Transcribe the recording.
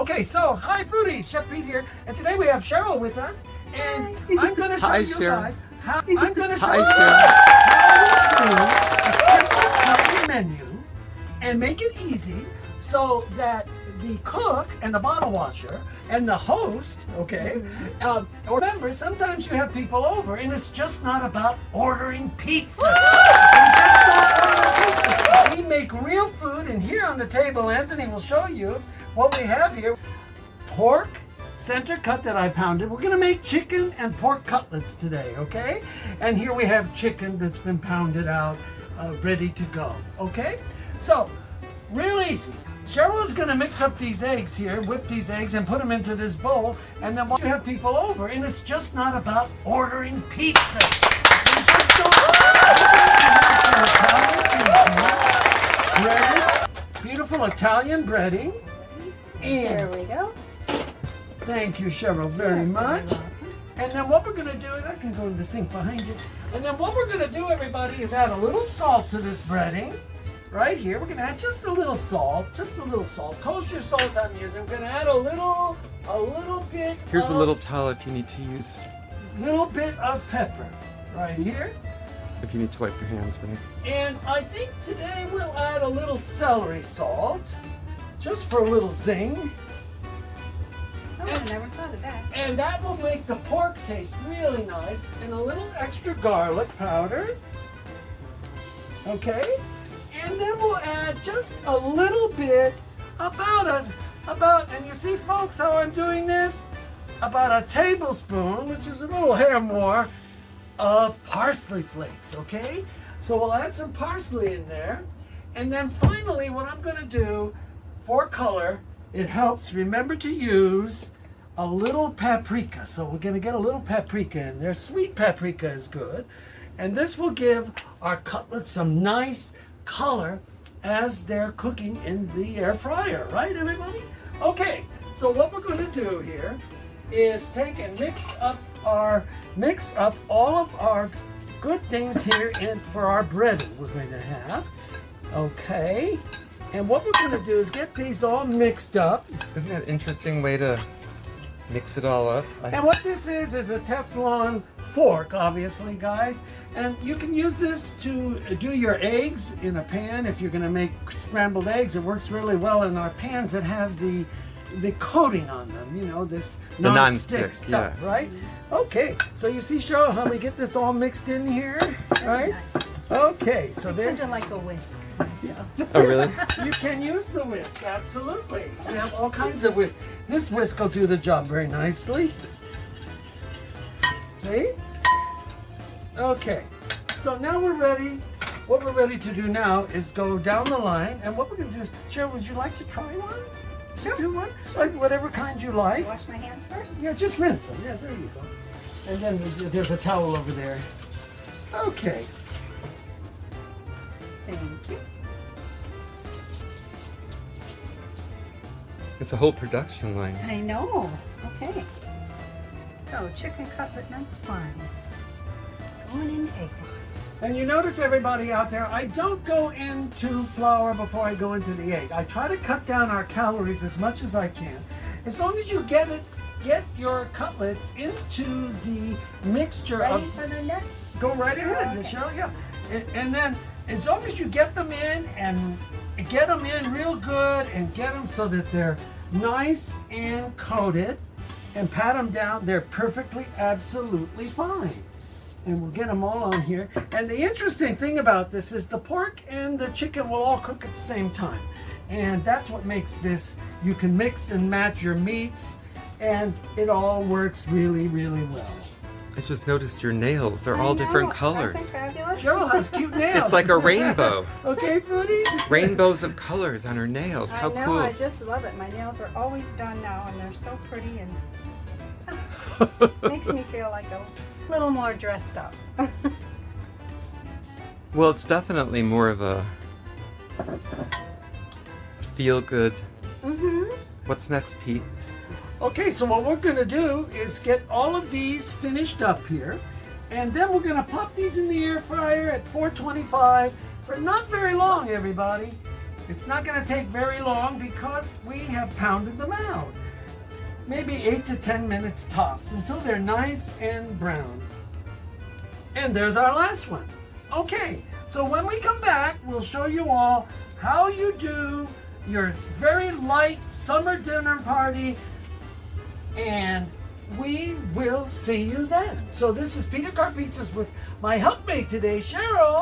Okay, so hi foodies, Chef Pete here, and today we have Sheryl with us, and I'm going to show you guys how to do a simple healthy menu and make it easy so that the cook and the bottle washer and the host, okay, remember sometimes you have people over and it's just not about ordering pizza. We make real food, and here on the table Anthony will show you what we have here. Pork center cut that I pounded. We're gonna make chicken and pork cutlets today, okay? And here we have chicken that's been pounded out, ready to go, okay? So, real easy. Sheryl is gonna mix up these eggs here, whip these eggs and put them into this bowl, and then we'll have people over, and it's just not about ordering pizza. We just don't breaded, beautiful Italian breading. And there we go. Thank you, Sheryl, very much. And then what we're going to do, and I can go in the sink behind you, and then what we're going to do, everybody, is add a little salt to this breading. Right here, we're going to add just a little salt, kosher salt I'm using. I'm going to add a little bit. Here's a little towel if you need to use. Little bit of pepper, right here. If you need to wipe your hands, right? And I think today we'll add a little celery salt, just for a little zing. Oh, I never thought of that. And that will make the pork taste really nice. And a little extra garlic powder. Okay? And then we'll add just a little bit, and you see folks how I'm doing this? About a tablespoon, which is a little hair more, of parsley flakes, okay? So we'll add some parsley in there. And then finally what I'm gonna do, for color, it helps, remember to use a little paprika. So we're going to get a little paprika in there. Sweet paprika is good. And this will give our cutlets some nice color as they're cooking in the air fryer. Right, everybody? Okay, so what we're going to do here is take and mix up all of our good things here for our breading we're going to have. Okay. And what we're going to do is get these all mixed up. Isn't that an interesting way to mix it all up? And what this is a Teflon fork, obviously, guys. And you can use this to do your eggs in a pan. If you're going to make scrambled eggs, it works really well in our pans that have the coating on them, you know, this non-stick stuff, yeah. Right? Okay, so you see, Sheryl, how we get this all mixed in here, right? Nice. Okay, so I there. tend to like a whisk myself. Oh, really? You can use the whisk, absolutely. We have all kinds of whisk. This whisk will do the job very nicely. See? Okay, so now we're ready. What we're ready to do now is go down the line, and what we're going to do is, Sheryl, would you like to try one? Sure. Do one? Like whatever kind you like. Wash my hands first? Yeah, just rinse them. Yeah, there you go. And then there's a towel over there. Okay. Thank you. It's a whole production line. I know. Okay. So, chicken cutlet number 5. Going in egg. And you notice, everybody out there, I don't go into flour before I go into the egg. I try to cut down our calories as much as I can. As long as you get your cutlets into the mixture Ready for the next? Go right ahead, Okay. Sheryl, yeah. And then, as long as you get them in and get them in real good and get them so that they're nice and coated and pat them down, they're perfectly, absolutely fine. And we'll get them all on here. And the interesting thing about this is the pork and the chicken will all cook at the same time. And that's what makes this, you can mix and match your meats, and it all works really, really well. I just noticed your nails. They're I all know, different aren't they colors. fabulous? Sheryl has cute nails. It's like a rainbow. Okay, foodies? Rainbows of colors on her nails. How I know, cool. I just love it. My nails are always done now, and they're so pretty, and makes me feel like a little more dressed up. Well, it's definitely more of a feel-good. What's next, Pete? Okay, so what we're going to do is get all of these finished up here, and then we're going to pop these in the air fryer at 425 for not very long, everybody. It's not going to take very long because we have pounded them out. Maybe 8 to 10 minutes tops until they're nice and brown. And there's our last one. Okay, so when we come back, we'll show you all how you do your very light summer dinner party, and we will see you then. So this is Peter Car Pizzas with my helpmate today, Sheryl.